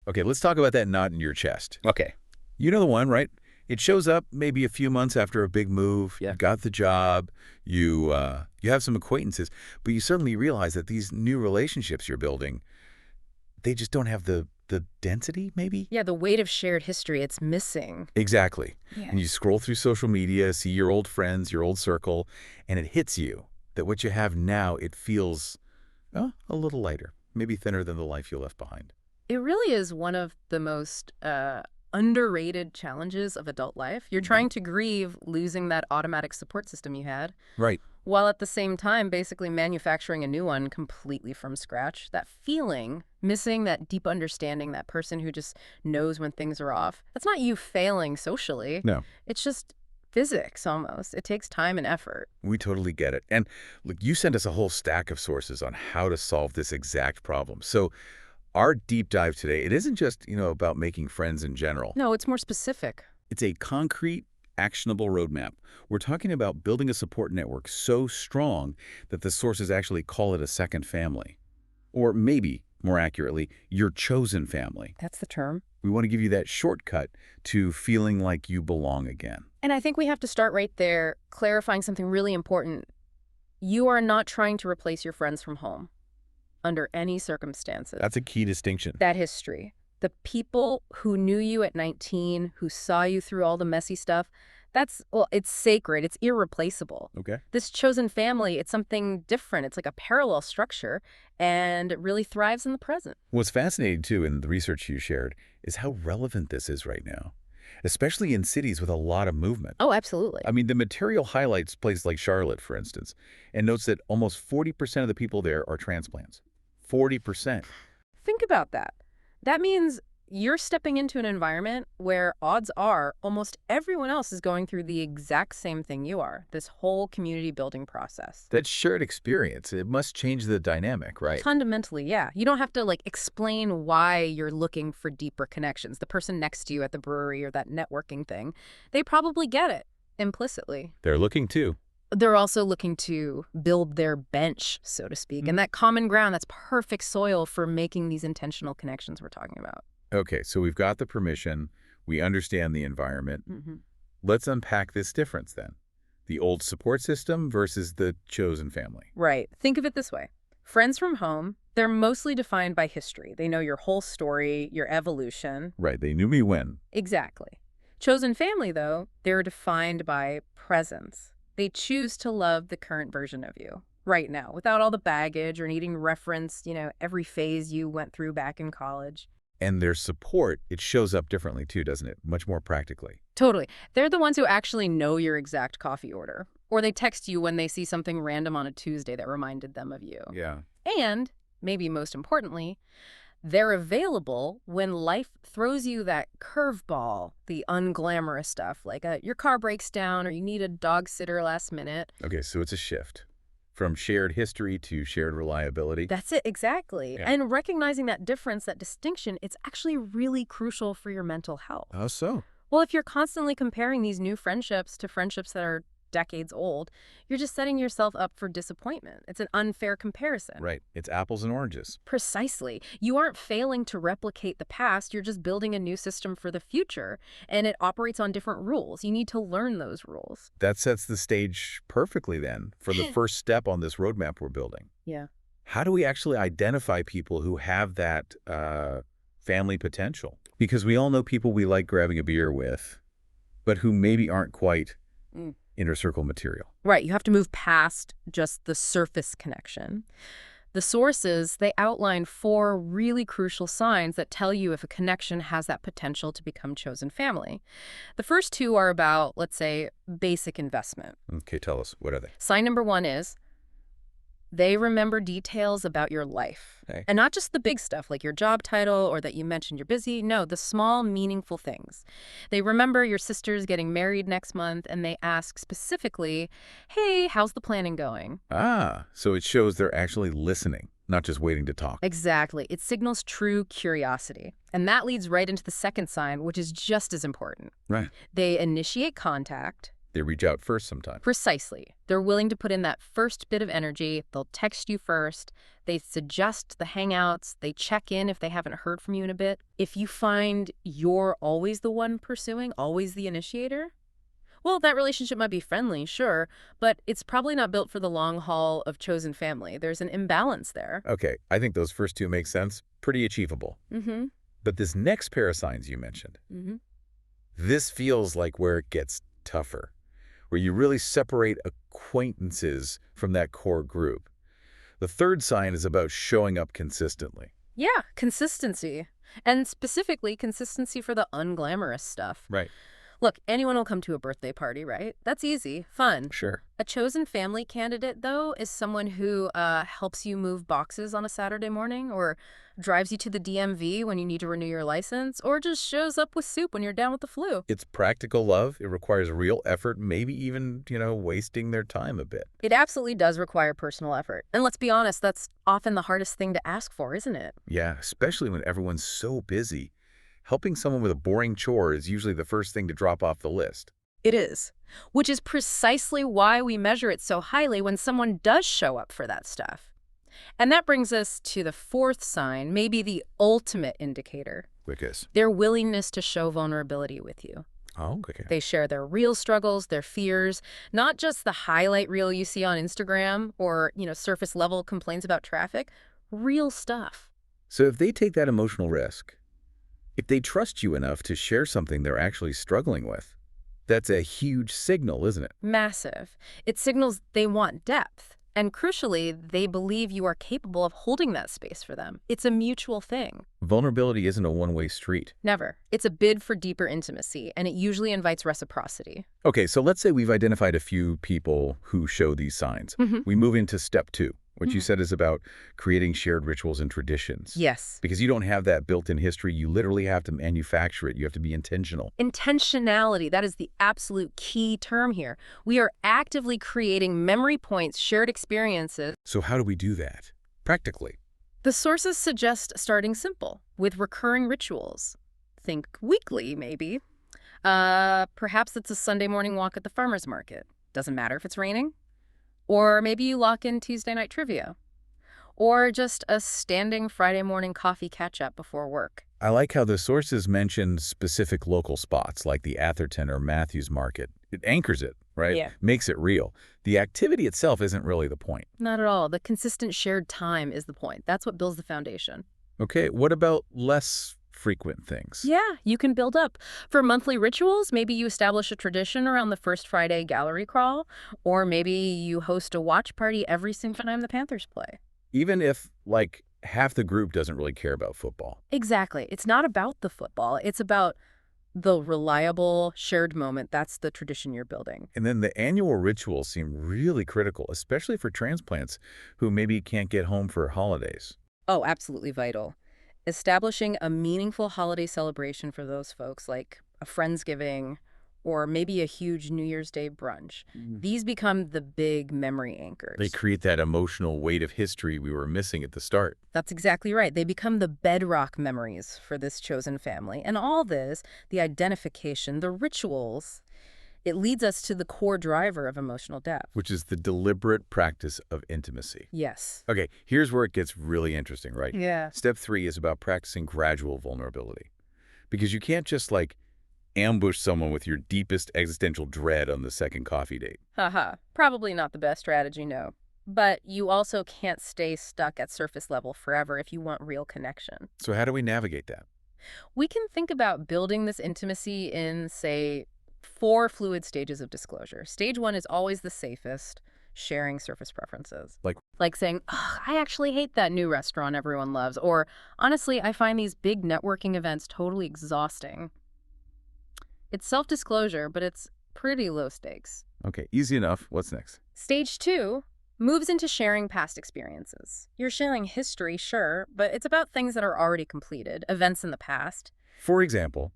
Okay, let's talk about that knot in your chest. Okay. You know the one, right? It shows up maybe a few months after a big move. Yeah. You got the job. You have some acquaintances, but you suddenly realize that these new relationships you're building, they just don't have the density, maybe? Yeah, the weight of shared history, it's missing. Exactly. Yeah. And you scroll through social media, see your old friends, your old circle, and it hits you that what you have now, it feels a little lighter, maybe thinner than the life you left behind. It really is one of the most underrated challenges of adult life. You're trying to grieve losing that automatic support system you had. Right. While at the same time basically manufacturing a new one completely from scratch. That feeling, missing that deep understanding, that person who just knows when things are off. That's not you failing socially. No. It's just physics almost. It takes time and effort. We totally get it. And look, you sent us a whole stack of sources on how to solve this exact problem. So our deep dive today, it isn't just, about making friends in general. No, it's more specific. It's a concrete, actionable roadmap. We're talking about building a support network so strong that the sources actually call it a second family. Or maybe, more accurately, your chosen family. That's the term. We want to give you that shortcut to feeling like you belong again. And I think we have to start right there, clarifying something really important. You are not trying to replace your friends from home under any circumstances. That's a key distinction. That history. The people who knew you at 19, who saw you through all the messy stuff, it's sacred. It's irreplaceable. Okay. This chosen family, it's something different. It's like a parallel structure, and it really thrives in the present. What's fascinating, too, in the research you shared, is how relevant this is right now, especially in cities with a lot of movement. Oh, absolutely. I mean, the material highlights places like Charlotte, for instance, and notes that almost 40% of the people there are transplants. 40%. Think about that. That means you're stepping into an environment where odds are almost everyone else is going through the exact same thing you are, this whole community building process. That shared experience, it must change the dynamic, right? Fundamentally, yeah. You don't have to explain why you're looking for deeper connections. The person next to you at the brewery or that networking thing, they probably get it implicitly. They're looking too. They're also looking to build their bench, so to speak, and that common ground, that's perfect soil for making these intentional connections we're talking about. Okay, so we've got the permission. We understand the environment. Mm-hmm. Let's unpack this difference then. The old support system versus the chosen family. Right. Think of it this way. Friends from home, they're mostly defined by history. They know your whole story, your evolution. Right, they knew me when. Exactly. Chosen family, though, they're defined by presence. They choose to love the current version of you right now without all the baggage or needing reference, every phase you went through back in college. And their support, it shows up differently too, doesn't it? Much more practically. Totally. They're the ones who actually know your exact coffee order. Or they text you when they see something random on a Tuesday that reminded them of you. Yeah. And, maybe most importantly, they're available when life throws you that curveball, the unglamorous stuff, like your car breaks down or you need a dog sitter last minute. Okay, so it's a shift from shared history to shared reliability. That's it, exactly. Yeah. And recognizing that difference, that distinction, it's actually really crucial for your mental health. How so? Well, if you're constantly comparing these new friendships to friendships that are decades old, you're just setting yourself up for disappointment. It's an unfair comparison. Right. It's apples and oranges. Precisely. You aren't failing to replicate the past. You're just building a new system for the future, and it operates on different rules. You need to learn those rules. That sets the stage perfectly then for the first step on this roadmap we're building. Yeah. How do we actually identify people who have that family potential? Because we all know people we like grabbing a beer with, but who maybe aren't quite inner circle material. Right. You have to move past just the surface connection. The sources, they outline 4 really crucial signs that tell you if a connection has that potential to become chosen family. The first 2 are about, let's say, basic investment. Okay, tell us. What are they? Sign number 1 is they remember details about your life. Okay. And not just the big stuff like your job title or that you mentioned you're busy. No, the small, meaningful things. They remember your sister's getting married next month, and they ask specifically, hey, how's the planning going? Ah, so it shows they're actually listening, not just waiting to talk. Exactly. It signals true curiosity. And that leads right into the second sign, which is just as important. Right. They initiate contact. They reach out first sometimes. Precisely. They're willing to put in that first bit of energy. They'll text you first. They suggest the hangouts. They check in if they haven't heard from you in a bit. If you find you're always the one pursuing, always the initiator, well, that relationship might be friendly, sure, but it's probably not built for the long haul of chosen family. There's an imbalance there. Okay, I think those first two make sense. Pretty achievable. Mm-hmm. But this next pair of signs you mentioned, Mm-hmm. this feels like where it gets tougher, where you really separate acquaintances from that core group. The third sign is about showing up consistently. Yeah, consistency. And specifically, consistency for the unglamorous stuff. Right. Look, anyone will come to a birthday party, right? That's easy, fun. Sure. A chosen family candidate, though, is someone who helps you move boxes on a Saturday morning, or drives you to the DMV when you need to renew your license, or just shows up with soup when you're down with the flu. It's practical love. It requires real effort, maybe even, wasting their time a bit. It absolutely does require personal effort. And let's be honest, that's often the hardest thing to ask for, isn't it? Yeah, especially when everyone's so busy. Helping someone with a boring chore is usually the first thing to drop off the list. It is. Which is precisely why we measure it so highly when someone does show up for that stuff. And that brings us to the fourth sign, maybe the ultimate indicator. Which is? Their willingness to show vulnerability with you. Oh, okay. They share their real struggles, their fears, not just the highlight reel you see on Instagram or, surface level complaints about traffic, real stuff. So if they take that emotional risk, if they trust you enough to share something they're actually struggling with, that's a huge signal, isn't it? Massive. It signals they want depth. And crucially, they believe you are capable of holding that space for them. It's a mutual thing. Vulnerability isn't a one-way street. Never. It's a bid for deeper intimacy, and it usually invites reciprocity. Okay, so let's say we've identified a few people who show these signs. Mm-hmm. We move into step 2, which you said is about creating shared rituals and traditions. Yes. Because you don't have that built-in history. You literally have to manufacture it. You have to be intentional. Intentionality, that is the absolute key term here. We are actively creating memory points, shared experiences. So how do we do that? Practically. The sources suggest starting simple, with recurring rituals. Think weekly, maybe. Perhaps it's a Sunday morning walk at the farmer's market. Doesn't matter if it's raining. Or maybe you lock in Tuesday night trivia. Or just a standing Friday morning coffee catch-up before work. I like how the sources mention specific local spots like the Atherton or Matthews Market. It anchors it, right? Yeah. Makes it real. The activity itself isn't really the point. Not at all. The consistent shared time is the point. That's what builds the foundation. Okay, what about less frequent things? Yeah, you can build up. For monthly rituals, maybe you establish a tradition around the first Friday gallery crawl, or maybe you host a watch party every single time the Panthers play. Even if, half the group doesn't really care about football. Exactly. It's not about the football. It's about the reliable, shared moment. That's the tradition you're building. And then the annual rituals seem really critical, especially for transplants who maybe can't get home for holidays. Oh, absolutely vital. Establishing a meaningful holiday celebration for those folks, like a Friendsgiving or maybe a huge New Year's Day brunch. These become the big memory anchors. They create that emotional weight of history we were missing at the start. That's exactly right. They become the bedrock memories for this chosen family. And all this, the identification, the rituals, it leads us to the core driver of emotional depth. Which is the deliberate practice of intimacy. Yes. Okay, here's where it gets really interesting, right? Yeah. Step 3 is about practicing gradual vulnerability. Because you can't just, ambush someone with your deepest existential dread on the second coffee date. Haha. Probably not the best strategy, no. But you also can't stay stuck at surface level forever if you want real connection. So how do we navigate that? We can think about building this intimacy in, say, 4 fluid stages of disclosure. Stage 1 is always the safest, sharing surface preferences. Like saying, I actually hate that new restaurant everyone loves. Or, honestly, I find these big networking events totally exhausting. It's self-disclosure, but it's pretty low stakes. Okay, easy enough. What's next? Stage 2 moves into sharing past experiences. You're sharing history, sure, but it's about things that are already completed, events in the past. For example,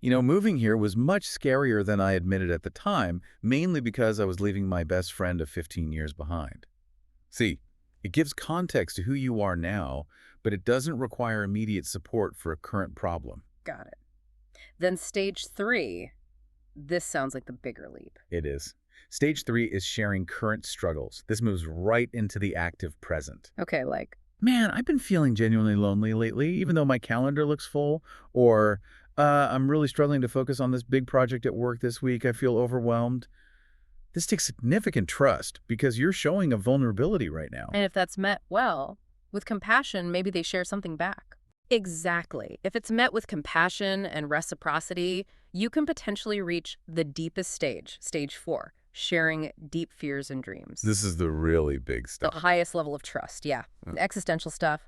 moving here was much scarier than I admitted at the time, mainly because I was leaving my best friend of 15 years behind. See, it gives context to who you are now, but it doesn't require immediate support for a current problem. Got it. Then stage 3, This sounds like the bigger leap. It is. Stage 3 is sharing current struggles. This moves right into the active present. Okay, like, Man, I've been feeling genuinely lonely lately, even though my calendar looks full. Or, I'm really struggling to focus on this big project at work this week. I feel overwhelmed. This takes significant trust because you're showing a vulnerability right now. and if that's met well, with compassion, maybe they share something back. Exactly. If it's met with compassion and reciprocity, you can potentially reach the deepest stage, stage 4, sharing deep fears and dreams. This is the really big The stuff. highest level of trust, yeah. Mm. The existential stuff.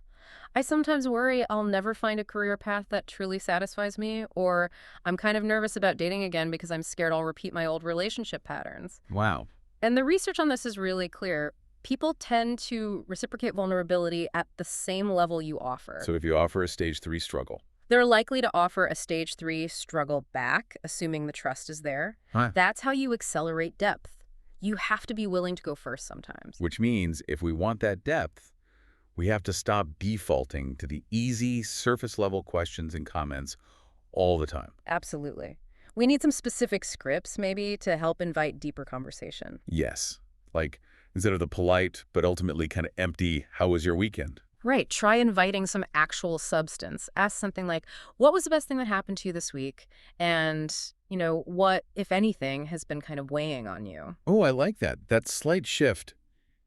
I sometimes worry I'll never find a career path that truly satisfies me, or I'm kind of nervous about dating again because I'm scared I'll repeat my old relationship patterns. Wow. And the research on this is really clear. People tend to reciprocate vulnerability at the same level you offer. So if you offer a stage 3 struggle. They're likely to offer a stage 3 struggle back, assuming the trust is there. Huh. That's how you accelerate depth. You have to be willing to go first sometimes. Which means if we want that depth, we have to stop defaulting to the easy, surface-level questions and comments all the time. Absolutely. We need some specific scripts, maybe, to help invite deeper conversation. Yes. Like, instead of the polite, but ultimately kind of empty, how was your weekend? Right. Try inviting some actual substance. Ask something like, what was the best thing that happened to you this week? And, what, if anything, has been kind of weighing on you? Oh, I like that. That slight shift,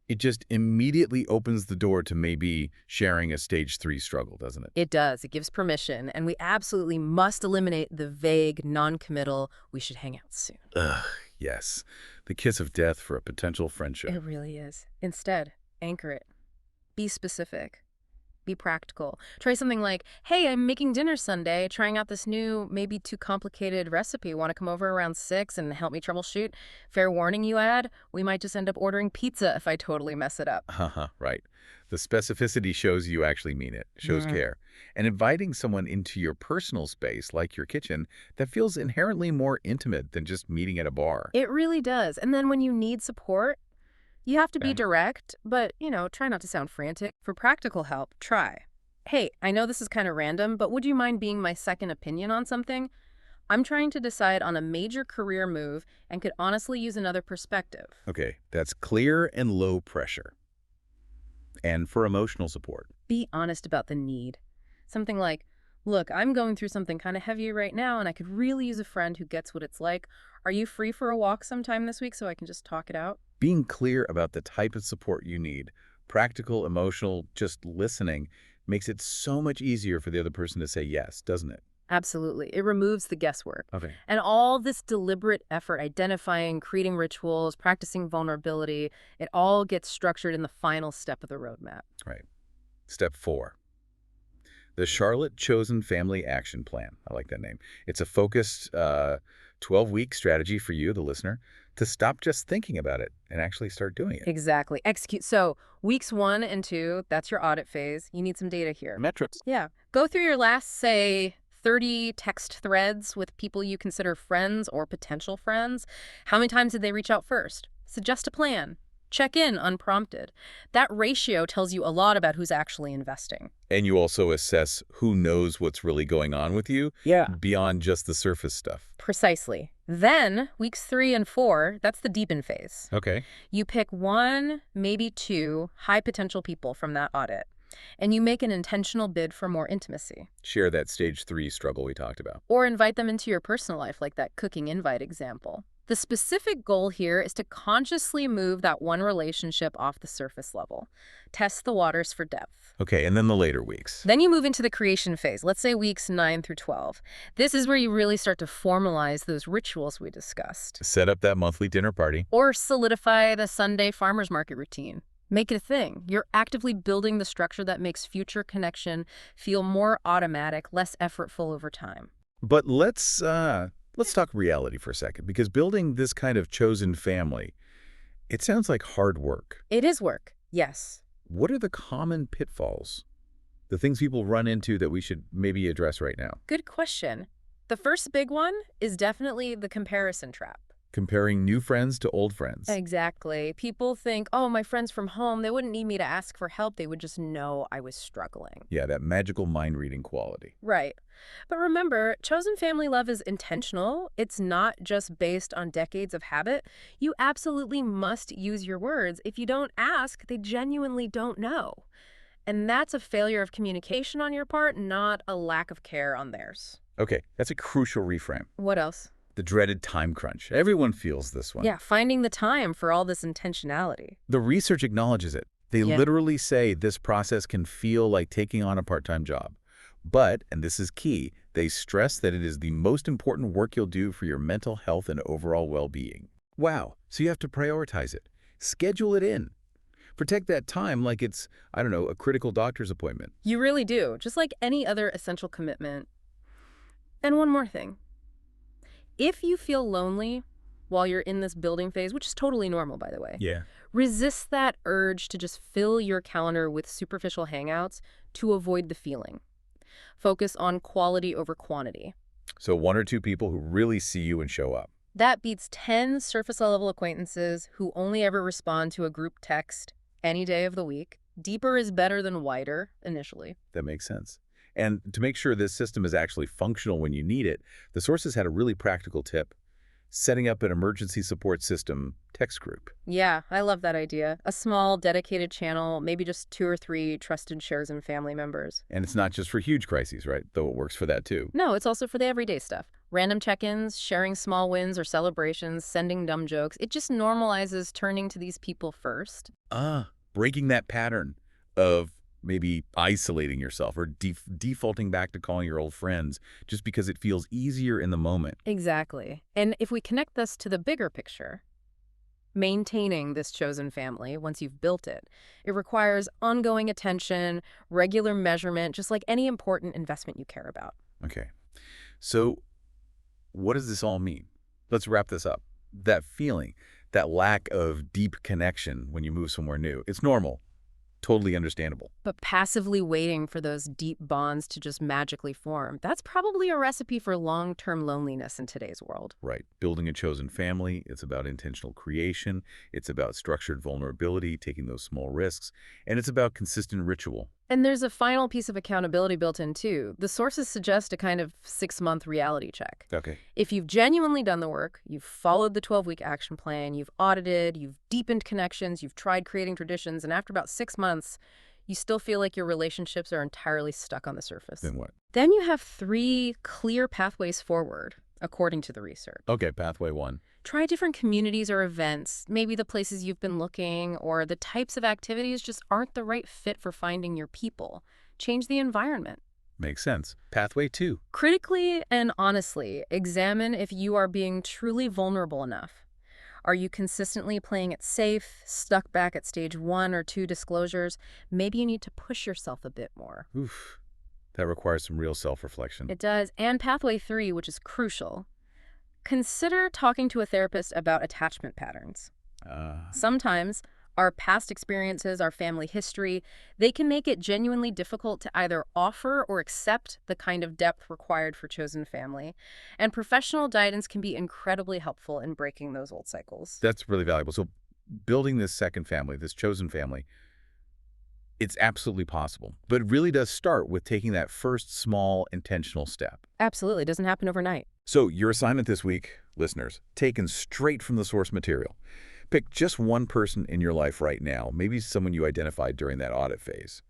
it just immediately opens the door to maybe sharing a stage 3 struggle, doesn't it? It does. It gives permission. And we absolutely must eliminate the vague, non-committal, we should hang out soon. Ugh, yes. The kiss of death for a potential friendship. It really is. Instead, anchor it. Be specific. Be practical. Try something like, hey, I'm making dinner Sunday, trying out this new, maybe too complicated recipe. Want to come over around 6 and help me troubleshoot? Fair warning, you add, we might just end up ordering pizza if I totally mess it up. Right. The specificity shows you actually mean it, shows care. And inviting someone into your personal space, like your kitchen, that feels inherently more intimate than just meeting at a bar. It really does. And then when you need support, you have to be Okay. direct, but, try not to sound frantic. For practical help, try. Hey, I know this is kind of random, but would you mind being my second opinion on something? I'm trying to decide on a major career move and could honestly use another perspective. Okay, that's clear and low pressure. And for emotional support. Be honest about the need. Something like, look, I'm going through something kind of heavy right now and I could really use a friend who gets what it's like. Are you free for a walk sometime this week so I can just talk it out? Being clear about the type of support you need, practical, emotional, just listening, makes it so much easier for the other person to say yes, doesn't it? Absolutely. It removes the guesswork. Okay. And all this deliberate effort, identifying, creating rituals, practicing vulnerability, it all gets structured in the final step of the roadmap. Right. Step 4. The Charlotte Chosen Family Action Plan. I like that name. It's a focused 12-week strategy for you, the listener, to stop just thinking about it and actually start doing it. Exactly. Execute. So weeks 1 and 2, that's your audit phase. You need some data here. Metrics. Yeah. Go through your last, say, 30 text threads with people you consider friends or potential friends. How many times did they reach out first? Suggest a plan. Check in unprompted. That ratio tells you a lot about who's actually investing. And you also assess who knows what's really going on with you beyond just the surface stuff. Precisely. Then, weeks 3 and 4, that's the deepen phase. Okay. You pick 1, maybe 2 high potential people from that audit, and you make an intentional bid for more intimacy. Share that stage 3 struggle we talked about. Or invite them into your personal life, like that cooking invite example. The specific goal here is to consciously move that one relationship off the surface level. Test the waters for depth. Okay, and then the later weeks. Then you move into the creation phase, let's say weeks 9 through 12. This is where you really start to formalize those rituals we discussed. Set up that monthly dinner party. Or solidify the Sunday farmer's market routine. Make it a thing. You're actively building the structure that makes future connection feel more automatic, less effortful over time. But let's talk reality for a second, because building this kind of chosen family, it sounds like hard work. It is work, yes. What are the common pitfalls? The things people run into that we should maybe address right now? Good question. The first big one is definitely the comparison trap. Comparing new friends to old friends. Exactly. People think, oh, my friends from home, they wouldn't need me to ask for help. They would just know I was struggling. Yeah, that magical mind-reading quality. Right. But remember, chosen family love is intentional. It's not just based on decades of habit. You absolutely must use your words. If you don't ask, they genuinely don't know. And that's a failure of communication on your part, not a lack of care on theirs. Okay, that's a crucial reframe. What else? The dreaded time crunch. Everyone feels this one. Yeah, finding the time for all this intentionality. The research acknowledges it. They Yeah. literally say this process can feel like taking on a part-time job. But, and this is key, they stress that it is the most important work you'll do for your mental health and overall well-being. Wow, so you have to prioritize it. Schedule it in. Protect that time like it's, I don't know, a critical doctor's appointment. You really do, just like any other essential commitment. And one more thing. If you feel lonely while you're in this building phase, which is totally normal, by the way, Yeah. resist that urge to just fill your calendar with superficial hangouts to avoid the feeling. Focus on quality over quantity. So 1 or 2 people who really see you and show up. That beats 10 surface-level acquaintances who only ever respond to a group text any day of the week. Deeper is better than wider, initially. That makes sense. And to make sure this system is actually functional when you need it, the sources had a really practical tip: setting up an emergency support system text group. Yeah, I love that idea. A small, dedicated channel, maybe just 2 or 3 trusted chosen family members. And it's not just for huge crises, right? Though it works for that too. No, it's also for the everyday stuff. Random check-ins, sharing small wins or celebrations, sending dumb jokes. It just normalizes turning to these people first. Breaking that pattern of maybe isolating yourself or defaulting back to calling your old friends just because it feels easier in the moment. Exactly. And if we connect this to the bigger picture, maintaining this chosen family, once you've built it, it requires ongoing attention, regular measurement, just like any important investment you care about. Okay. So what does this all mean? Let's wrap this up. That feeling, that lack of deep connection when you move somewhere new, it's normal. Totally understandable. But passively waiting for those deep bonds to just magically form, that's probably a recipe for long-term loneliness in today's world. Right. Building a chosen family, it's about intentional creation, it's about structured vulnerability, taking those small risks, and it's about consistent ritual. And there's a final piece of accountability built in, too. The sources suggest a kind of 6-month reality check. Okay. If you've genuinely done the work, you've followed the 12-week action plan, you've audited, you've deepened connections, you've tried creating traditions, and after about 6 months, you still feel like your relationships are entirely stuck on the surface. Then what? Then you have 3 clear pathways forward, according to the research. Okay, pathway 1. Try different communities or events. Maybe the places you've been looking or the types of activities just aren't the right fit for finding your people. Change the environment. Makes sense. Pathway 2. Critically and honestly, examine if you are being truly vulnerable enough. Are you consistently playing it safe, stuck back at stage 1 or 2 disclosures? Maybe you need to push yourself a bit more. Oof. That requires some real self-reflection. It does. And pathway 3, which is crucial. Consider talking to a therapist about attachment patterns. Sometimes our past experiences, our family history, they can make it genuinely difficult to either offer or accept the kind of depth required for chosen family. And professional guidance can be incredibly helpful in breaking those old cycles. That's really valuable. So building this second family, this chosen family, it's absolutely possible. But it really does start with taking that first small intentional step. Absolutely. It doesn't happen overnight. So your assignment this week, listeners, taken straight from the source material. Pick just one person in your life right now, maybe someone you identified during that audit phase,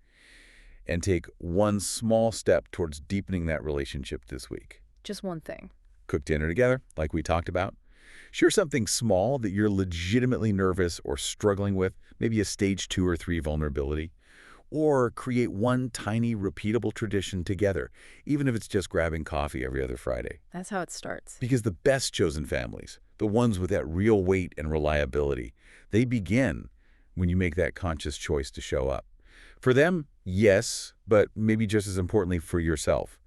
and take one small step towards deepening that relationship this week. Just one thing. Cook dinner together, like we talked about. Share something small that you're legitimately nervous or struggling with, maybe a stage 2 or 3 vulnerability. Or create one tiny, repeatable tradition together, even if it's just grabbing coffee every other Friday. That's how it starts. Because the best chosen families, the ones with that real weight and reliability, they begin when you make that conscious choice to show up. For them, yes, but maybe just as importantly for yourself.